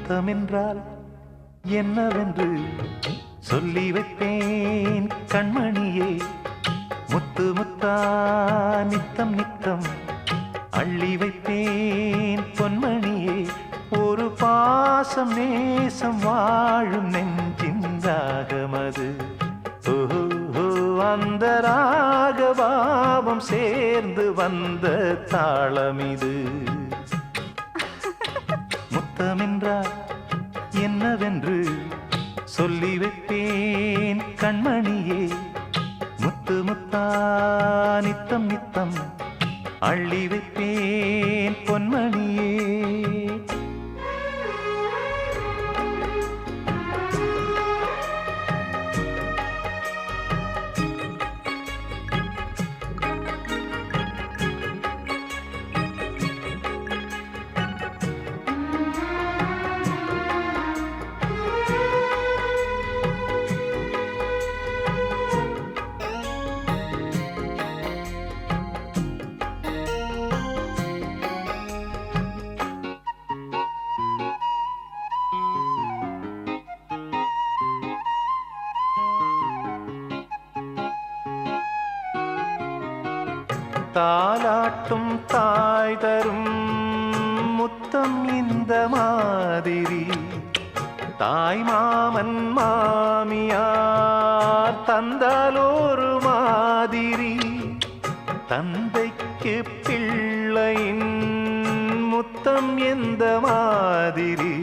முத்தமென்றால் என்னவென்று சொல்லி வைப்பேன் கண்மணியே. முத்து முத்தா நித்தம் நித்தம் அள்ளி வைப்பேன் பொன்மணியே. ஒரு பாசம் நேசம் வாழும் நெஞ்சின் ராகமது. ஓஹோ அந்த ராகபாவம் சேர்ந்து வந்த தாளமிது. முத்தமென்றால் என்னவென்று சொல்லி வைப்பேன் கண்மணியே. முத்து முத்தா நித்தம் நித்தம் அள்ளி வைப்பேன் பொன்மணியே. தாலாட்டும் தாய் தரும் முத்தம் இந்த மாதிரி. தாய் மாமன் மாமியார் தந்தாலொரு மாதிரி. தந்தைக்கு பிள்ளையின் முத்தம் எந்த மாதிரி.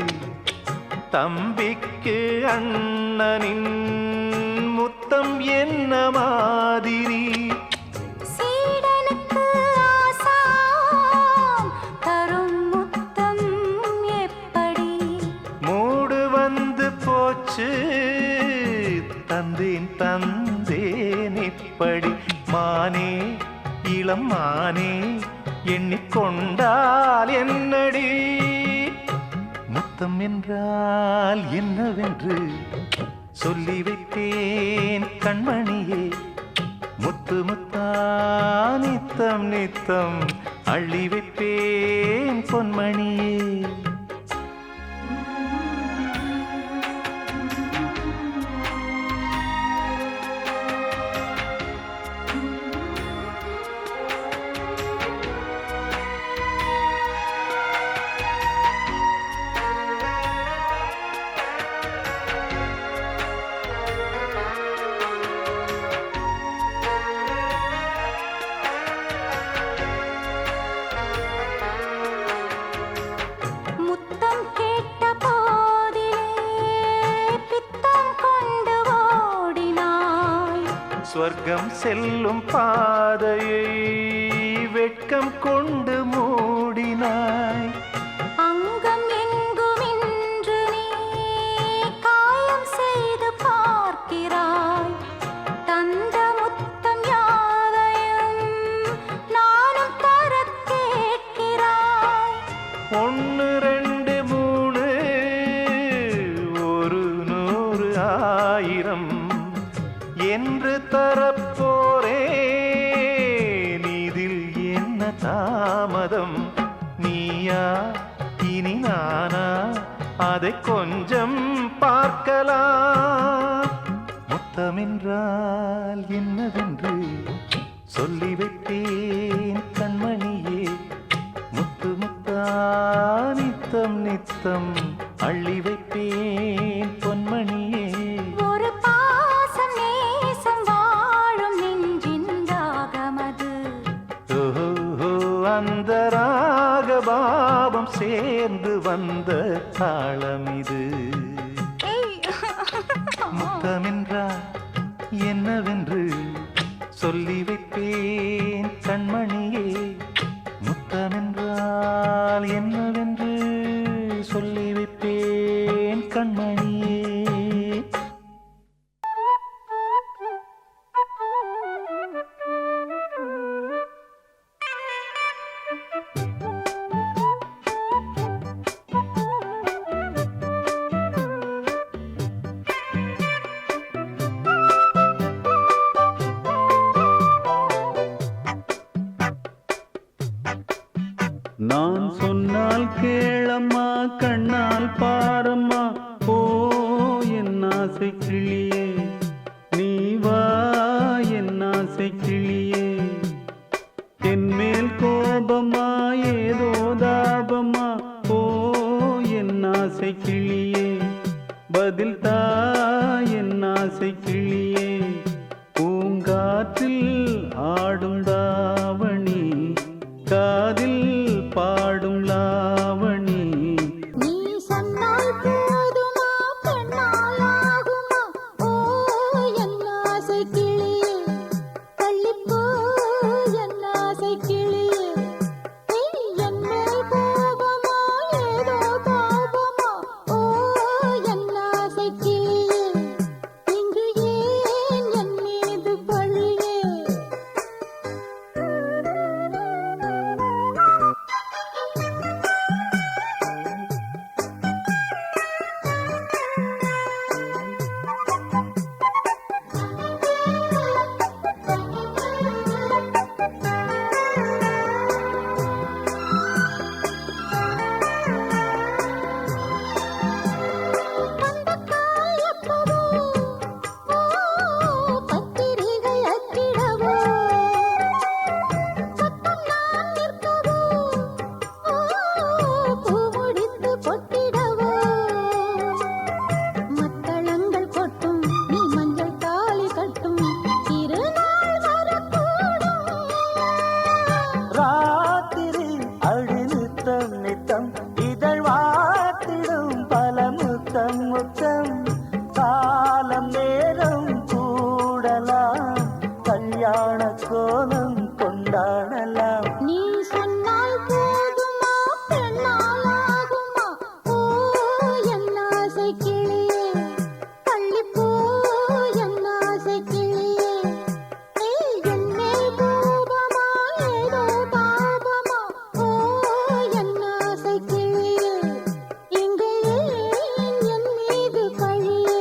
தம்பிக்கு அண்ணனின் முத்தம் என்ன மாதிரி. தந்தேன் தந்தேன் இப்படி. மானே இளம் மானே எண்ணிக்கொண்டால் என்னடி. முத்தம் என்றால் என்னவென்று சொல்லி வைத்தேன் கண்மணியே. முத்து முத்தா நித்தம் நித்தம் அள்ளி வைப்பேன் பொன்மணியே. ஸ்வர்க்கம் செல்லும் பாதையை வெட்கம் கொண்டு மூடினாய். அங்கம் எங்கும் இன்று நீ காயம் செய்து பார்க்கிறாய். தந்த முத்தம் யாவையும் நானும் தர கேட்கிறாய். 1 2 3 ஒரு 100 1000 என்று தரப்போரேன். இதில் என்ன தாமதம். நீயா இனி நானா அதை கொஞ்சம் பார்க்கலாம். முத்தமென்றால் என்னவென்று சொல்லி வைத்தேன் கண்மணியே. முத்து முத்தா நித்தம் நித்தம் அள்ளி வைப்பேன் பொன்மணியே. அந்த ராகபாவம் சேர்ந்து வந்த தாளமிது. முத்தமென்றால் என்னவென்று சொல்லி வைப்பேன் கண்மணியே. முத்தமென்றால் என்னவென்று சொல்லி வைப்பேன் கண்மணியே. நான் சொன்னால் பூங்காற்றில் ஆடும் தாவணி காதில் பாடும் லாவணி நீ சொன்னால் போதுமா பெண்ணால் ஆகுமா ஓ என் ஆசை கிளியே தள்ளிப்போ என் ஆசை கிளியே என் மேல் கோபமா ஏதோ தாபமா ஓ என் ஆசை கிளியே இங்கு ஏன் என் மீது பழியே பந்தக்கால் எப்பவோ பத்திரிகை அச்சிடவோ சத்தம் நான் நிற்கவோ பூ முடித்து பொட்டிடவோ மத்தளங்கள் கொட்டும் நீ மஞ்சள் தாலி கட்டும் திருநாள் வரக்கூடும் ராத்திரி அழி நித்தம் நித்தம் இதழ் வாத்திடும் பல முத்தம் முத்தம் காலம் நேரம் கூடலாம் கல்யாண கோலம் கொண்டாடலாம் நீ சொன்னால் போதுமா பெண்ணால் ஆகுமா ஓ என் ஆசை கிளியே தள்ளிப்போ என் ஆசை கிளியே என் மேல் கோபமா ஏதோ தாபமா ஓ என் ஆசை கிளியே இங்கே ஏன் என் மீது பழியே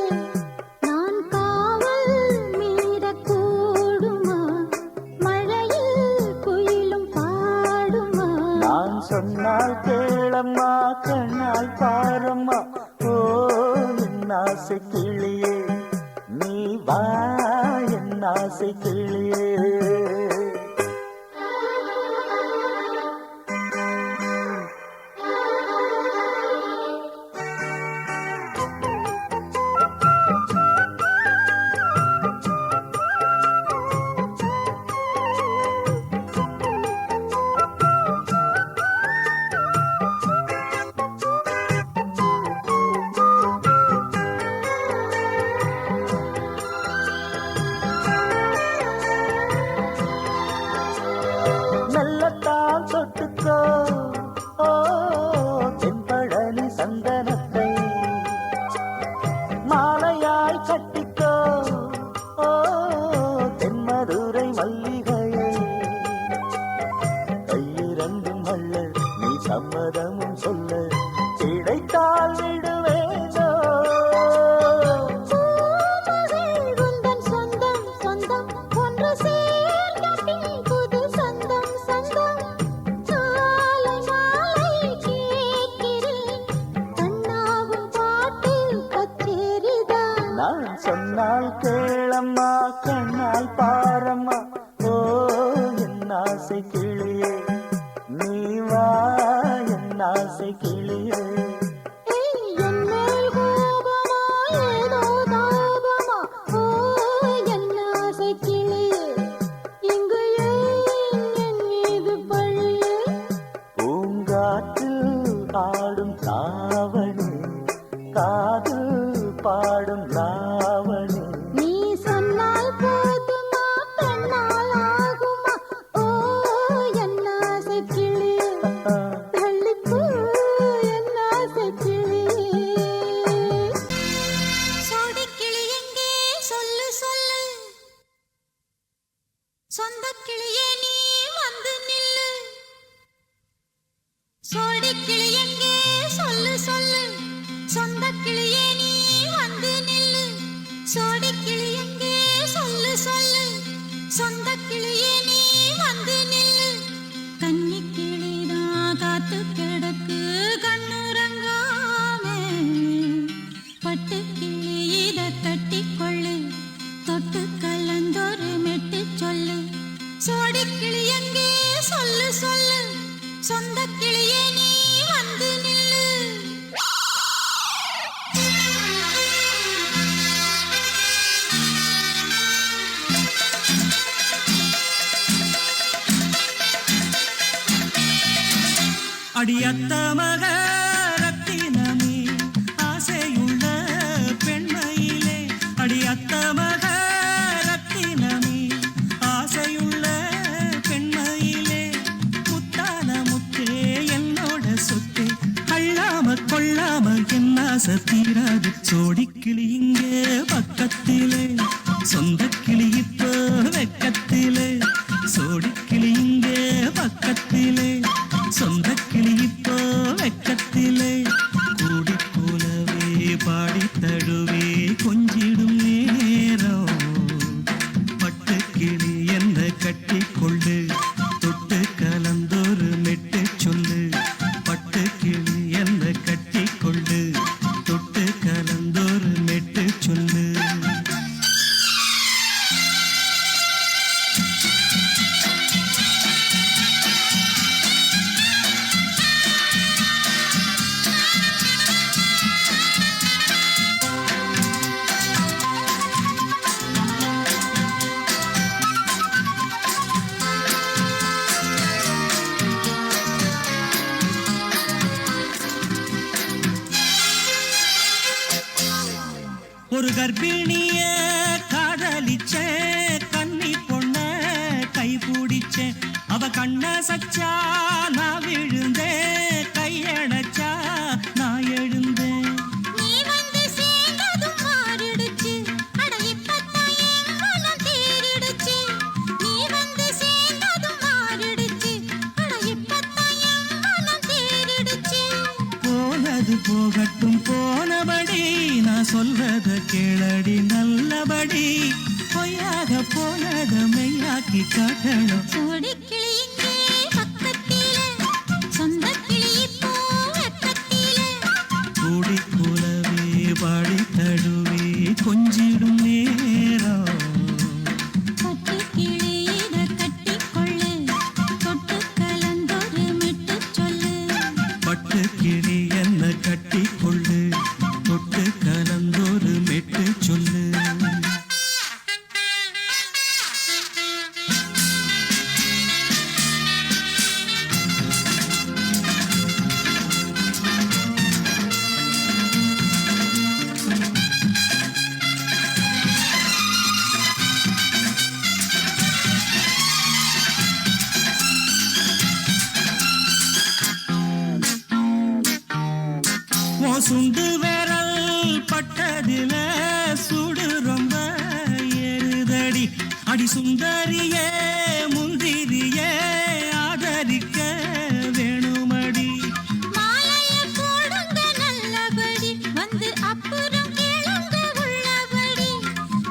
நான் காவல் மீறக்கூடுமா மழையில் குயிலும் பாடுமா நான் சொன்னால் கேளம்மா கண்ணால் பாரம்மா ஓ என் ஆசை கிளியே நீ வா என் ஆசை கிளியே மெல்லத்தான் தொட்டுக்கோ ஓ தென்பழனி சந்தனத்தை மாலையாய் கட்டிக்கோ ஓ தென்மதுரை மல்லிகையை கையிரண்டும் அள்ள நீ சம்மதமும் சொல்ல கிடைத்தால் விடுவேனோ பூமகள் உந்தன் சொந்தம் சொந்தம் ஒன்று சேர்ந்த பின் புது சொந்தம் சொந்தம் மாலை மாலை கேட்கிறேன் கண்ணாவும் பாட்டு கச்சேரிதான் நான் சொன்னால் கேளம்மா கண்ணால் பாரம்மா ஓ என் ஆசை கிளியே நீ வா என் ஆசை கிளியே என் மேல் கோபமா ஏதோ தாபமா ஓ என் ஆசை கிளியே இங்கு ஏன் என் மீது பழியே பூங்காற்றில் ஆடும் தாவணி காதில் பாடும் லாவணி நீ சொன்னால் போதுமா பெண்ணால் ஆகுமா ஓ என் ஆசை கிளியே தள்ளிப்போ என் ஆசை கிளியே சோடி கிளி எங்கே சொல்லு சொல்லு சொந்த கிளியே நீ வந்து நில்லு சோடி கிளி எங்கே சொல்லு சொல்லு சொந்த கிளியே நீ வந்து நில்லு சோடி கிளி எங்கே சொல்லு சொல்லு சொந்த கிளியே நீ வந்து நில்லு கன்னி கிளிதான் காத்து கிடக்கு கண்ணுறங்காமே பட்டு கிளி இத கட்டிக்கொள்ளு தொட்டு கலந்தொரு மெட்டு சொல்லு சோடி கிளி எங்கே சொல்லு சொல்லு சொந்த கிளியே நீ வந்து நில்லு அடியத்த மக ரத்தினமே ஆசையுள்ள பெண்மையிலே அடியத்த மக ரத்தினமே ஆசையுள்ள பெண்மையிலே முத்தான முத்தே என்னோட சொத்து அள்ளாம கொள்ளாம என்ன சத்தீராது சோடிக்கிளி இங்கே பக்கத்திலே சொந்த கிளி இப்போ வெக்கத்திலே சோடிக்கிளி இங்கே பக்கத்திலே சொந்த கிளி இப்போ வெக்கத்திலே கூடி போலவே பாடி தழுவே கொஞ்சிடும் நேரம் பட்டு கிளி என்ன கட்டி கொண்டு தொட்டு கலந்தொரு மெட்டு சொல்லு பட்டு கிளி என்ன கட்டி கொண்டு தொட்டு கலந்தொரு மெட்டு சொல்லு ஒரு கர்ப்பிணிய காதலிச்ச கன்னி பொண்ண கை பிடிச்ச அவ கண்ண சச்சா நான் விழுந்தேன் கையணைச்சா நான் எழுந்தேன் நீ வந்து சேர்ந்ததும் மாறிடுச்சு அட இப்பத்தான் என் மனம் தேறிடுச்சு நீ வந்து சேர்ந்ததும் மாறிடுச்சு அட இப்பத்தான் என் மனம் தேறிடுச்சு போனது போகட்டும் போனபடி நான் சொல்றத கேளடி நல்லபடி பொய்யாக போனத மெய்யாக்கி காட்டணும் சோடிக்கிளி இங்கே பக்கத்திலே சொந்த கிளி இப்போ வெக்கத்திலே கூடி போலவே பாடி தழுவே கொஞ்சிடும் நேரம் பட்டு கிளியிட கட்டிக்கொள்ளு தொட்டு கலந்தொரு மெட்டு சொல்லு பட்டு கிளி என்ன கட்டி கொள்ளு தொட்டு கலந்தொரு மெட்டு சொல்லு சுண்டு விரல் பட்டதில சுடு ரொம்ப ஏறுதடி அடி சுந்தரியே முந்திரியே ஆதரிக்க வேணுமடி மாலைய போடுங்க நல்லபடி வந்து அப்புறம் கேளுங்க உள்ளபடி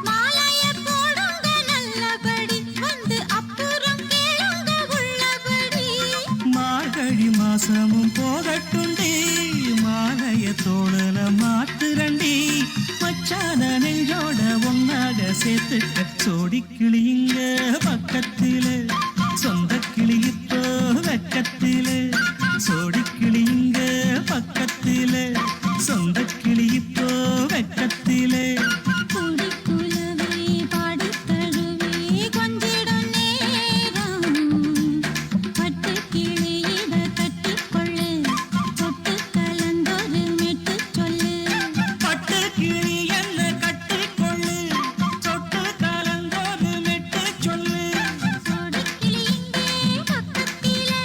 மாலைய போடுங்க நல்லபடி வந்து அப்புறம் கேளுங்க உள்ளபடி மார்கழி மாசமும் போகட்டுண்டி மாலைய தோழல மாத்துரண்டி மச்சான நெஞ்சோட ஒன்னாக சேர்த்துக்க சோடி கிளியுங்க பக்கத்திலே சொந்த கிளி இப்போ வெக்கத்திலே சோடி கிளியுங்க பக்கத்திலே சொந்த கிளி இப்போ வெக்கத்திலே கூடி குலவே பாடி தழுவே கொஞ்சிடும் நேரம் பட்டு கிளியிட கட்டிக்கொள்ளு தொட்டு கலந்தொரு மெட்டு சொல்லு பட்டு கிளி என்ன கட்டிக்கொள்ளு தொட்டு கலந்தொரு மெட்டு சொல்லு சோடிக்கிளி இங்கே பக்கத்திலே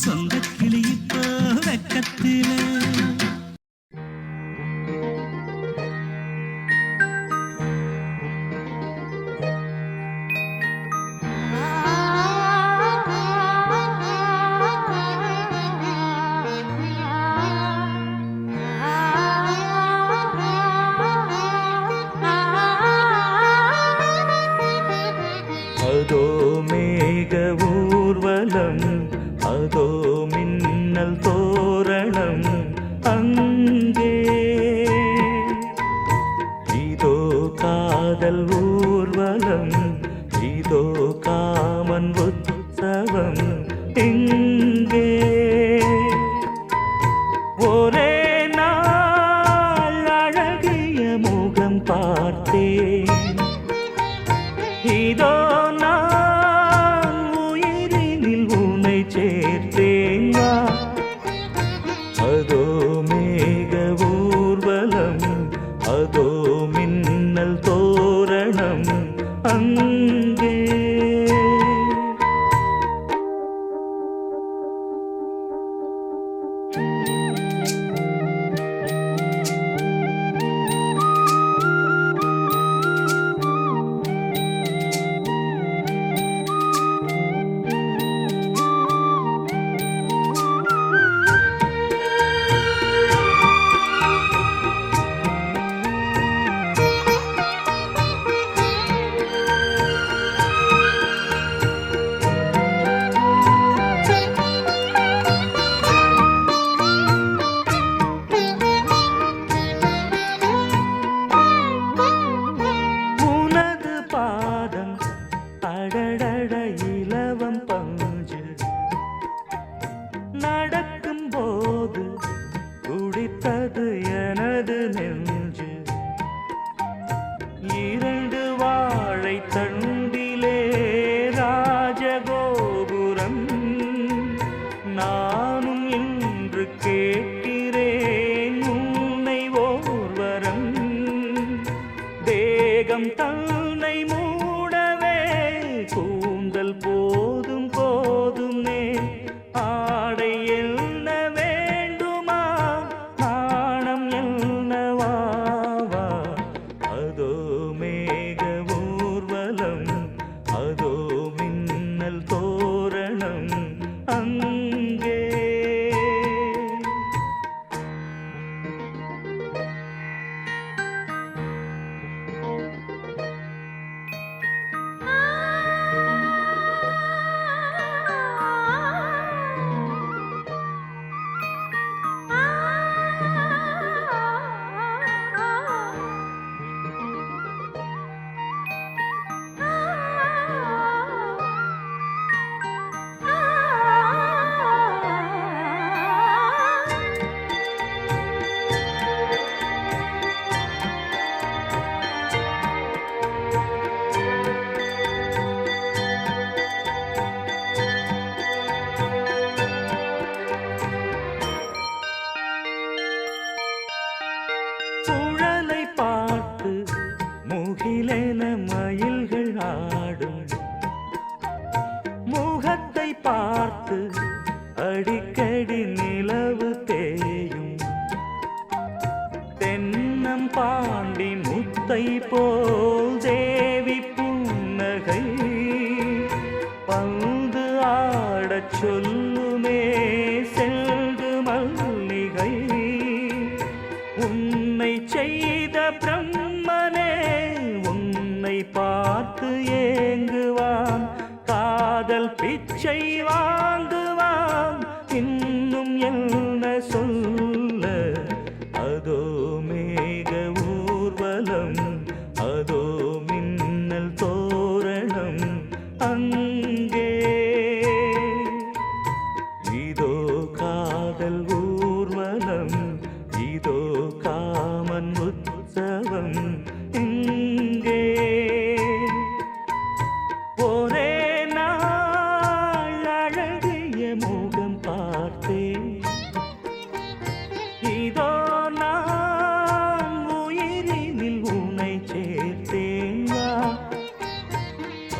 சொந்த கிளி இப்போ வெக்கத்திலே அதோ மேக ஊர்வலம் அதோ மின்னல் தோரணம் அங்கே இதோ காதல் ஊர்வலம் இதோ காமன் உற்சவம் இங்கே ஒரே நாள் அழகிய முகம் பார்த்தேன் இதோ நான் உயிரினில் உன்னை சேர்த்தேன் அங்கே. உனது பாதம் அடடட இலவம் பஞ்சு நடக்கும் போது குடித்தது எனது நெஞ்சு. இரண்டு வாழை தண்டிலே ராஜகோபுரம். நானும் இன்று கேட்கிறேன் உன்னை ஓர்வரம். தேகம் தன்னை மூடவே கூந்தல் போதும் போதுமே. ஆடை என்ன வேண்டுமா நாணம் என்னவாவா. அதோ மேக ஊர்வலம் அதோ மின்னல் தோரணம் அங்கே. குழலை பார்த்து முகிலென மயில்கள் ஆடும். முகத்தை பார்த்து அடிக்கடி நிலவு தேயும். தென்னம் பாண்டி முத்தை போல் தேவி புன்னகை. பந்து ஆடச் சொல்லுமே செல்கு மல்லிகை. உன்னை செய்த பிரம்மனே உன்னை பார்த்து ஏங்குவான். காதல் பிச்சை வாங்குவான். இன்னும் என்ன சொல்ல. அதோ மேக ஊர்வலம் அதோ மின்னல் தோரணம் அங்கே. இதோ காதல் ஊர்வலம் இதோ காமன் உற்சவம் இங்கே. ஒரே நாள் அழகிய முகம் பார்த்தேன். இதோ நான் உயிரினில் உன்னை சேர்த்தேன் வா.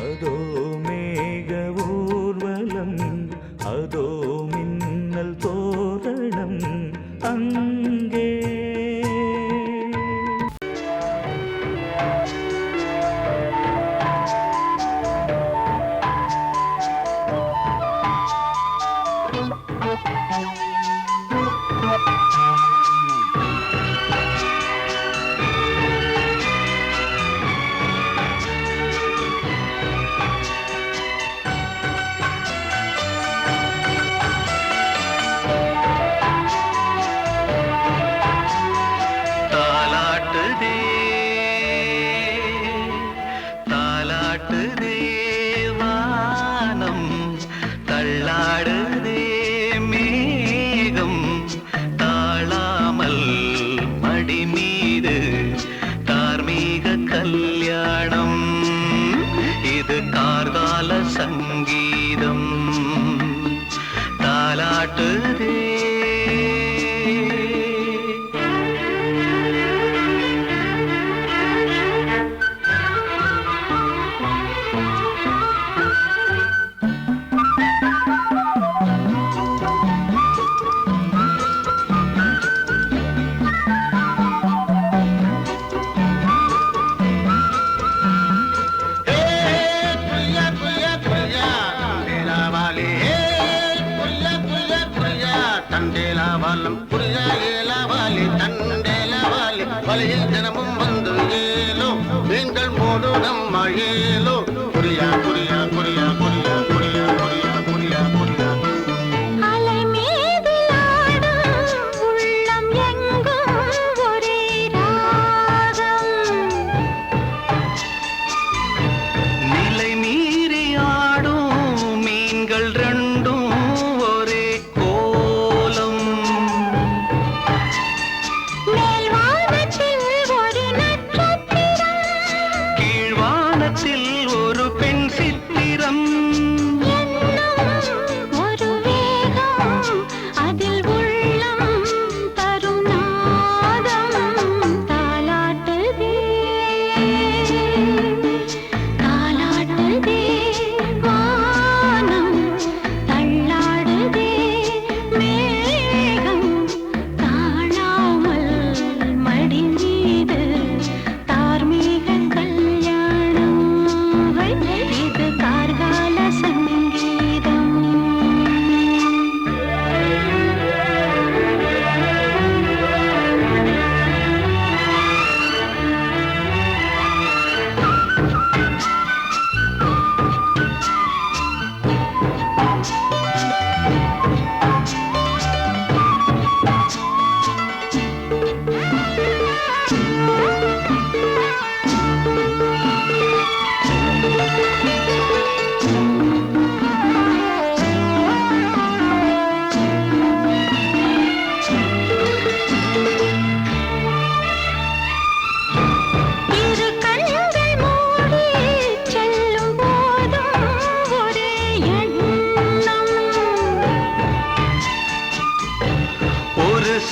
அதோ மேக ஊர்வலம் அதோ மின்னல் தோரணம் அங்கே.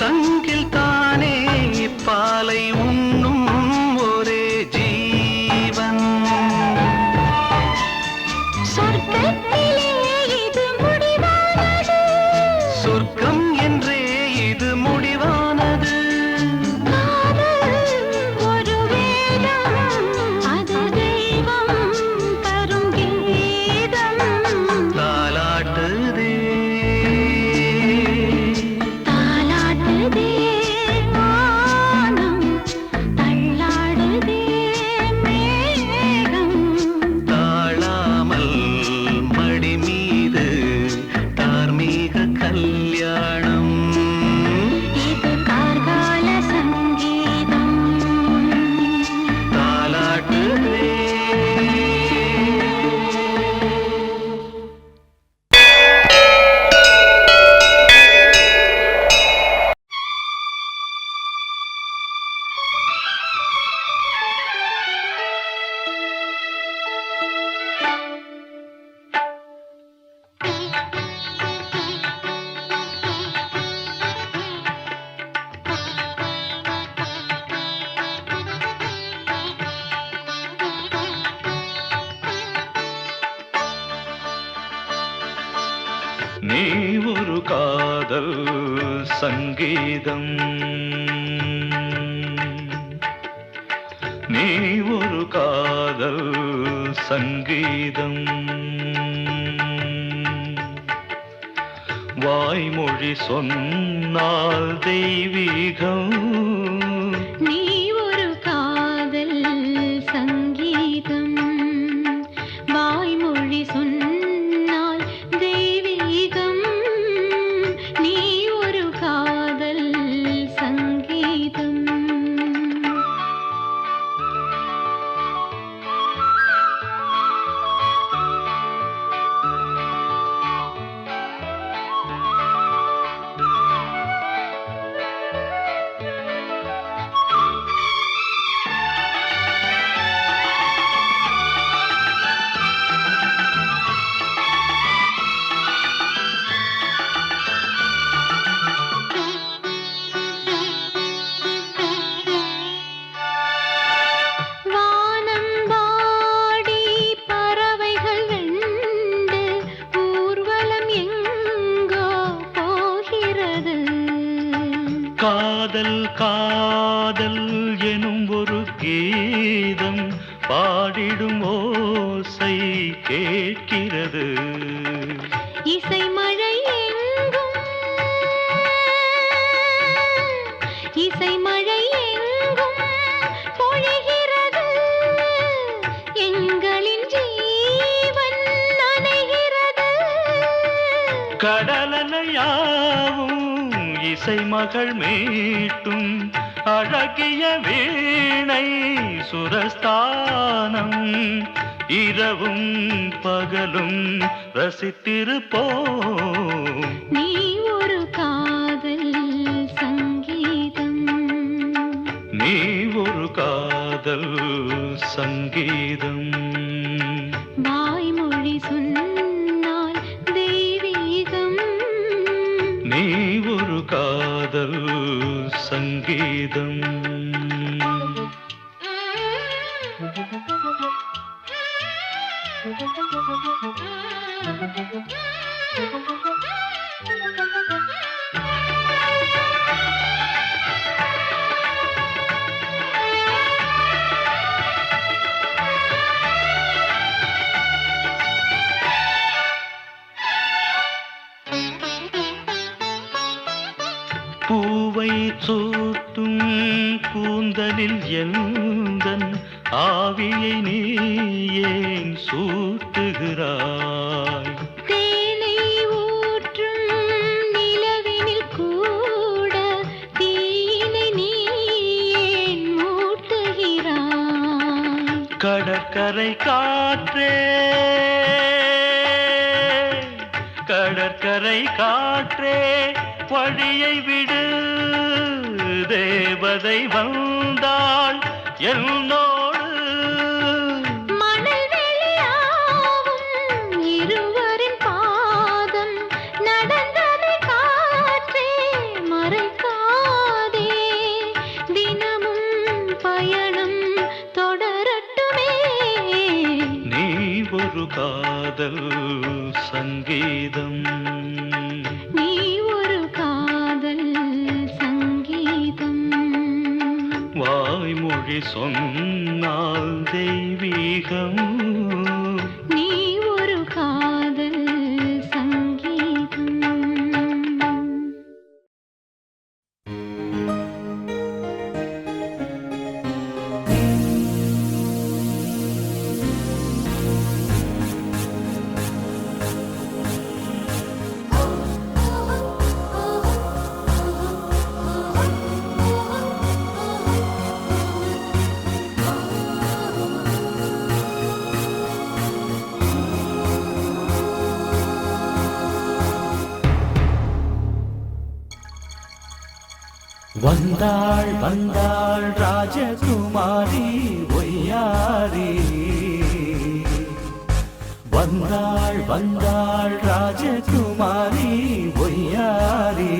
சங்கில் தானே பாலை உண்ணும் ஒரே ஜீவன் சொர்க்கத்திலே இது முடிவானது சொர்க்கம் என்றே இது முடிவானது காதல் ஒரு வேதம் அது தெய்வம் தரும் கீதம் தாலாட்டுதே தாலாட்டுதே வானம் தள்ளாடுதே மேகம் தாழாமல் மடி மீது தார்மீக கல்யாணம் இது கார்கால சங்கீதம் தாலாட்டுதே நீ ஒரு காதல் சங்கீதம் நீ ஒரு காதல் சங்கீதம் வாய்மொழி சொன்னால் தெய்வீகம் நீ ஒரு காதல் சங்கீதம் வாய்மொழி சொன்னால் தெய்வீகம் நீ ஒரு காதல் சங்கீதம் வானம் வாடி பறவைகள் வெண்டு ஊர்வலம் எங்கோ போகிறது காதல் காதல் எனும் ஒரு கீதம் பாடிடும் ஓசை கேட்கிறது இசை மழை எங்கும் இசை மழை எங்கும் பொழிகிறது எங்களின் ஜீவன் நனைகிறது கடலலையாவும் இசை மகள் மீட்டும் அழகிய வீணை சுரஸ்தானம் இரவும் பகலும் ரசித்திருப்போம் நீ ஒரு காதல் சங்கீதம் நீ ஒரு காதல் சங்கீதம் வாய்மொழி சொன்னால் தெய்வீகம் நீ ஒரு காதல் சங்கீதம் பூவை சூட்டும் கூந்தலில் எந்தன் ஆவியை நீ ஏன் சூட்டுகிறாய் தேனை ஊற்றும் நிலவினில் கூட தீயினை நீ ஏன் மூட்டுகிறாய் கடற்கரை காற்றே கடற்கரை காற்றே வழியை விடு தேவதை வந்தாள் என்னோடு மணல் வெளியாகும் இருவரின் பாதம் நடந்ததை காற்றே மறைக்காதே ஒரு காதல் சங்கீதம். நீ ஒரு காதல் சங்கீதம். வாய்மொழி சொன்னால் தெய்வீகம். நீ ஒரு காதல் சங்கீதம். வந்தாள் வந்தாள் ராஜகுமாரி ஒய்யாரி. வந்தாள் வந்தாள் ராஜகுமாரி ஒய்யாரி.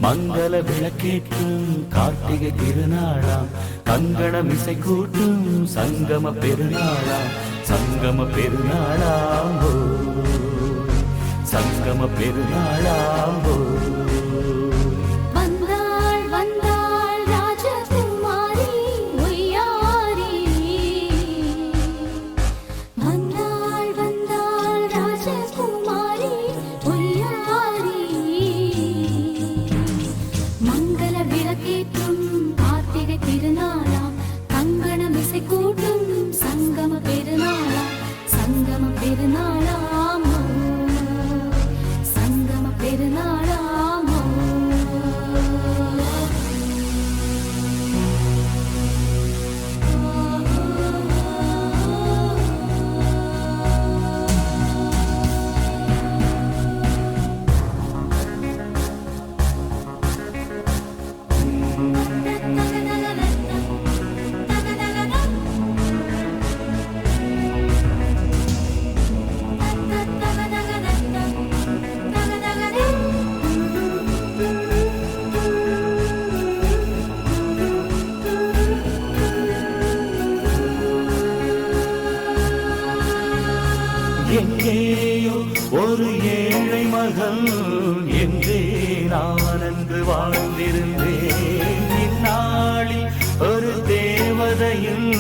மங்கள விளக்கேற்றும் கார்த்திகை திருநாளாம், கங்கணம் இசை கூட்டும் சங்கம பெருநாளாம். சங்கம பெருநாளாம் ஓ, சங்கம பெருநாளாம் ஓ. எங்கேயோ ஒரு ஏழை மகள் என்றே நான் அன்று வாழ்ந்திருந்தேன். இந்நாளில் ஒரு தேவதையில்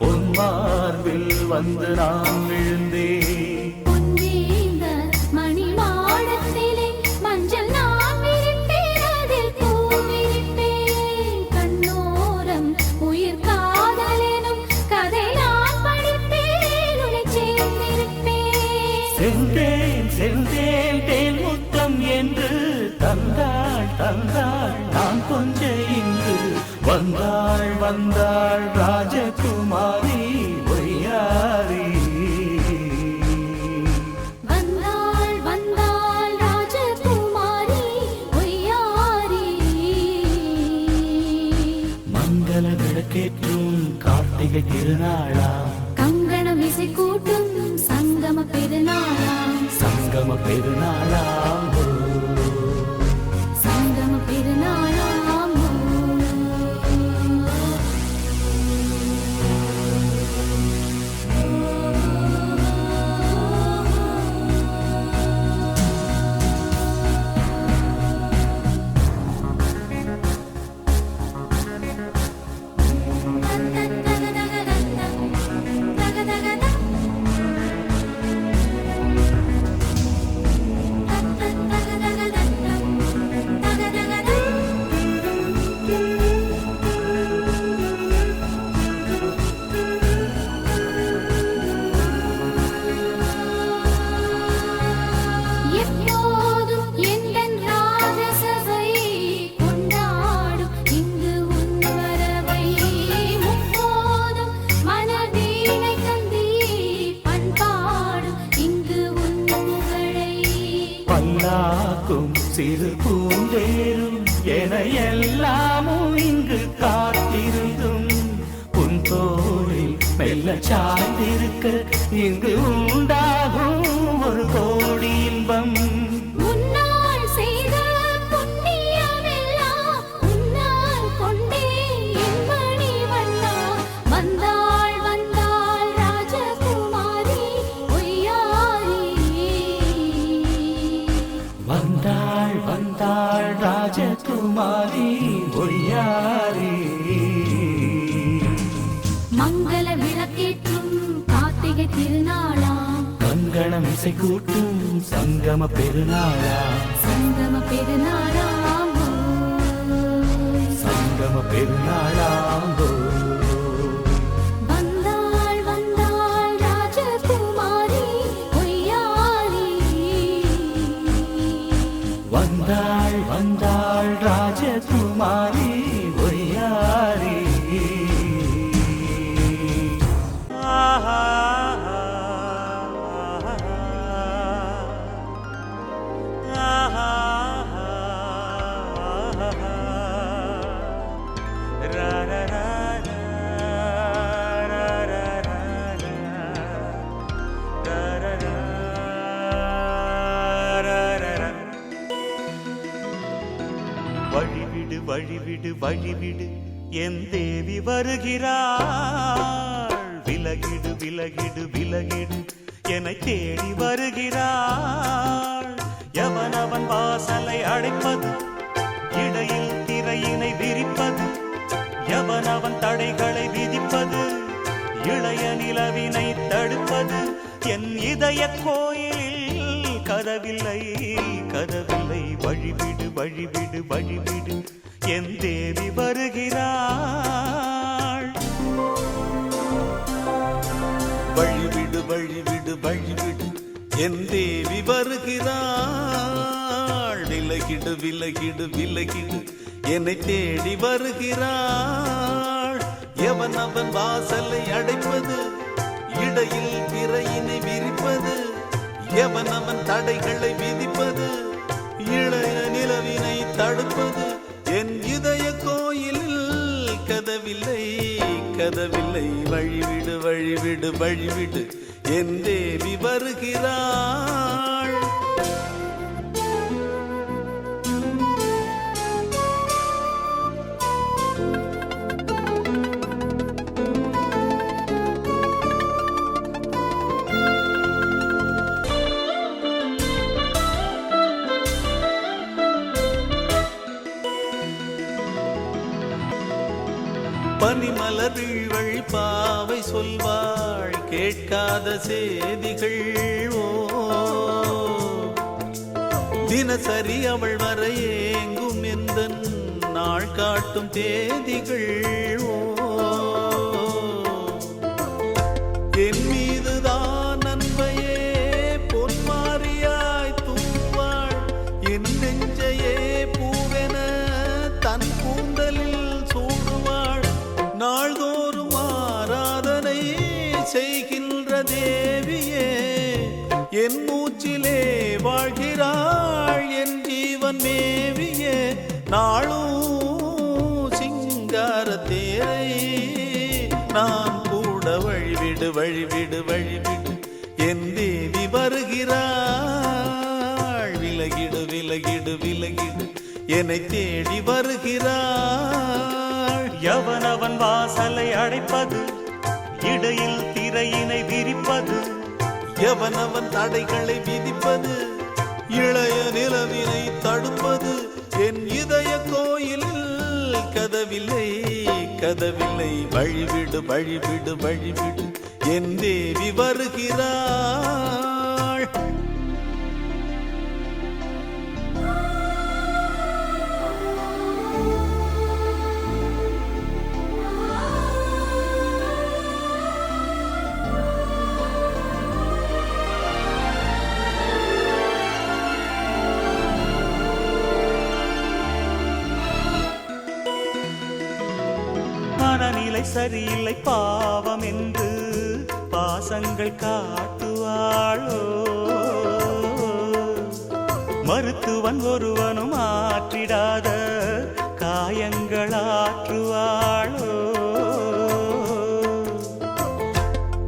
பொன்மார்பில் வந்து நான் விழுந்தேன். செந்தேன் செந்தேன் தேன் முத்தம் என்று தந்தாள் தந்தாள் நான் கொஞ்ச இங்கு. வந்தாள் வந்தாள் ராஜகுமாரி ஒய்யாரி. வந்தாள் வந்தாள் ராஜகுமாரி ஒய்யாரி. மங்கள விளக்கேற்றும் கார்த்திகை திருநாளாம், கங்கணம் இசை கூட்டும் சங்கம பெருநாளாம். சங்கம பெருநாளாம் ஓ, சங்கம பெருநாளாம் ஓ. சிறு பூந்தேரும் என எல்லாமும் இங்கு காத்திருந்தும் உன் தோளில் மெல்ல சாய்ந்திருக்க இங்கு உண்டாகும் ஒரு கோடி இன்பம். வந்தாள் வந்தாள் ராஜகுமாரி ஒய்யாரி. மங்கள விளக்கேற்றும் கார்த்திகை திருநாளா, கங்கணம் இசை கூட்டும் சங்கம பெருநாளா, சங்கம பெருநாளாம் ஹோய். சங்கம பெருநாளாங்கோ. வந்தாள் வந்தாள் ராஜகுமாரி ஒய்யாரி. வந்தாள் வந்தாள் ராஜகுமாரி ஒய்யாரி. வழிவிடு வழிவிடு வழிவிடு என் தேவி வருகிறாள். விலகிடு விலகிடு விலகிடு என்னை தேடி வருகிறாள். எவனவன் வாசலை அடைப்பது, இடையில் திரையினை விரிப்பது, எவனவன் தடைகளை விதிப்பது, இளைய நிலவினை தடுப்பது, என் இதய கோயிலில் கதவில்லை கதவில்லை. வழிவிடு வழிவிடு வழிவிடு என் தேவி வருகிறாள். வழிவிடு வழிவிடு வழிவிடு என் தேவி வருகிறாள். விலகிடு விலகிடு விலகிடு என்னை தேடி வருகிறாள். எவன் அவன் வாசலை அடைப்பது, இடையில் திரையினை விரிப்பது, எவன் அவன் தடைகளை விதிப்பது, இளைய நிலவினை தடுப்பது, என் இதய கோயிலில் கதவில்லை கதவில்லை. வழிவிடு வழிவிடு வழிவிடு என் தேவி வருகிறாள். பனிமலர் வீழ்வழி பாவை சொல்வாள் கேட்காத செய்திகள். ஓ தினசரி அவள் வர ஏங்கும் எந்த நாள் காட்டும் தேதிகள். ஓ என் மீதுதான் அன்பையே பொன்மாரியாய் தூவாள். என் நெஞ்சையே பூவென தன் கூந்தலில் சூடுவாள். நாள்தோறும் ஆராதனை செய்கின்ற தேவியே, என் மூச்சிலே வாழ்கிறாள் என் ஜீவன் மேவியே. நாளும் சிங்கார தேரை நான் கூட வழிவிடு வழிவிடு வழிவிடு என் தேவி வருகிறாள். விலகிடு விலகிடு விலகிடு என்னை தேடி வருகிறாள். எவனவன் வாசலை அடைப்பது, இடையில் திரையினை விரிப்பது, எவனவன் தடைகளை விதிப்பது, இளைய நிலவினை தடுப்பது, என் இதய கோயிலில் கதவில்லை கதவில்லை. வழிவிடு வழிவிடு வழிவிடு என் தேவி வருகிறாள். மனநிலை சரியில்லை பாவம் என்று பாசங்கள் காட்டுவாளோ. மருத்துவன் ஒருவனும் ஆற்றிடாத காயங்களாற்றுவாளோ.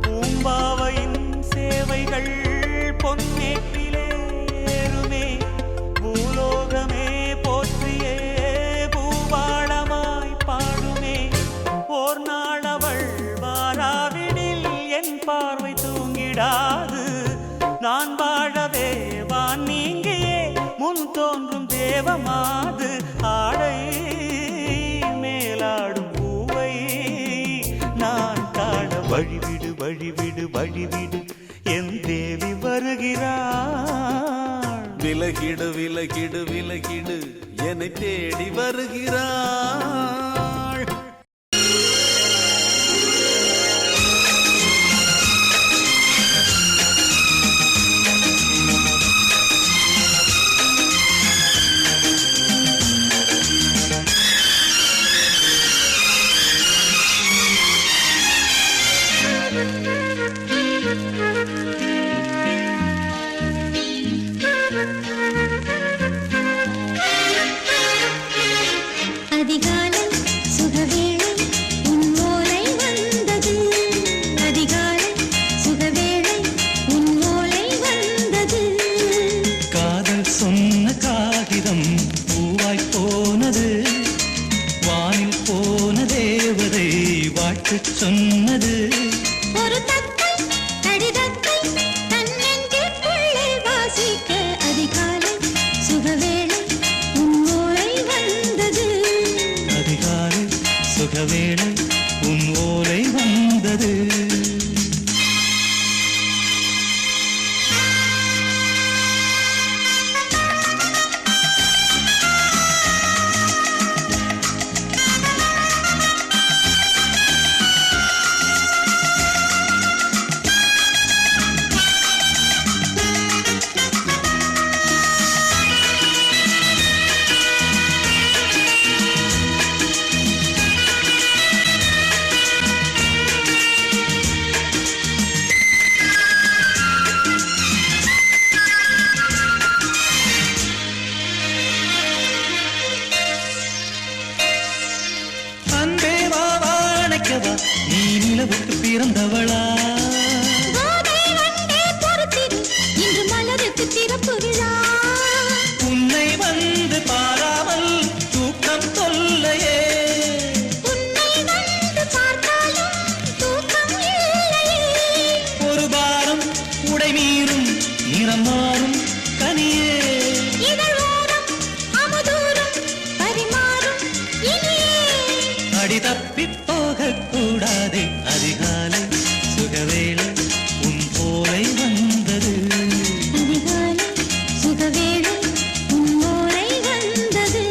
பூம்பாவையின் சேவைகள் பொன்னேற்றிலே ஏறுமே, பூலோகமே போற்றியே பூபாளமாய் பாடுமே. ஓர் நாள் அவள் வாராவிடில் என் பார்வை தூங்கிடாது. நான் வாழவே வான் நீங்கியே முன் தோன்றும் தேவமாது. ஆடை வழிவிடு என் தேவி வருகிறாள். விலகிடு விலகிடு விலகிடு என்னை தேடி வருகிறாள். அதிகாலை சுகவேளை உன் ஓலை வந்தது. அதிகாலை சுகவேளை உன் ஓலை வந்தது. காதல் சொன்ன காகிதம் பூவாய் போனது. வானில் போன தேவதை வாழ்த்து சொன்னது. ஒரு தத்தை கடிதத்தை தன் நெஞ்சுக்குள்ளே வாசிக்க அதிகாலை சுகவேளை உன் ஓலை வந்தது. அதிகாலை சுகவேளை உன் ஓலை வந்தது. அன்பே வா வாழைக்கவா நீ நிலவுக்கு பிறந்தவளா? கோதை வண்டே பொறுத்திரு இன்று மலருக்கு திறப்பு விழா. உன்னை வந்து பாராமல் தூக்கம் தொல்லையே. உன்னை வந்து பார்த்தாலும் தூக்கம் இல்லையே. ஒரு பாரம் உடை மீறும் நிறம் மாறும் கனியே. இதழ் ஓரம் அமுதூரம் பரிமாறும் இனியே. அடி தப்பிப் போகக் கூடாதே. அதிகாலை சுகவேளை உன் ஓலை வந்தது. அதிகாலை சுகவேளை உன் ஓலை வந்தது.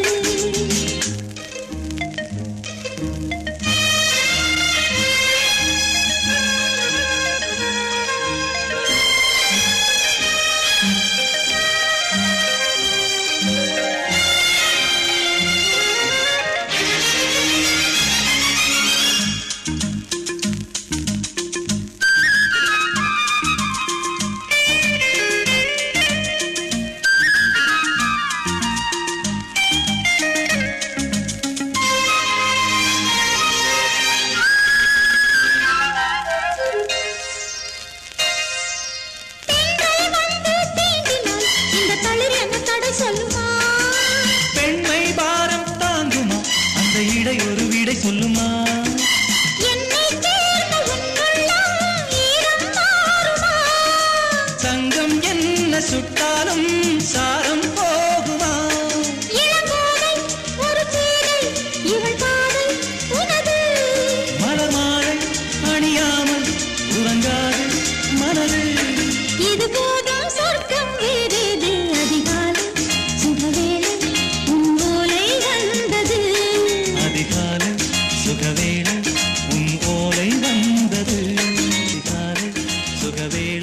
பெண்கள் வந்து தீண்டினால் இந்த தளிர் என்ன தடை சொல்லுமா? பெண்மை பாரம் தாங்குமா? அந்த இடை ஒரு விடை சொல்லுமா? என்னை சேர்ந்த உன்னுள்ளம் ஈரம் மாறுமா? சங்கம் என்ன சுட்டாலும் சாரம் போகுமா? இளங்கோதை ஒரு சீதை இவள் பாதை உனது. மலர் மாலை அணியாமல் உறங்காது மனது. இது போதும் சொர்க்கம் வேறேது. அதிகாலை சுகவேளை உன் ஓலை வந்தது. அதிகாலை சுகவேளை உன் ஓலை வந்தது. அதிகாலை சுகவேளை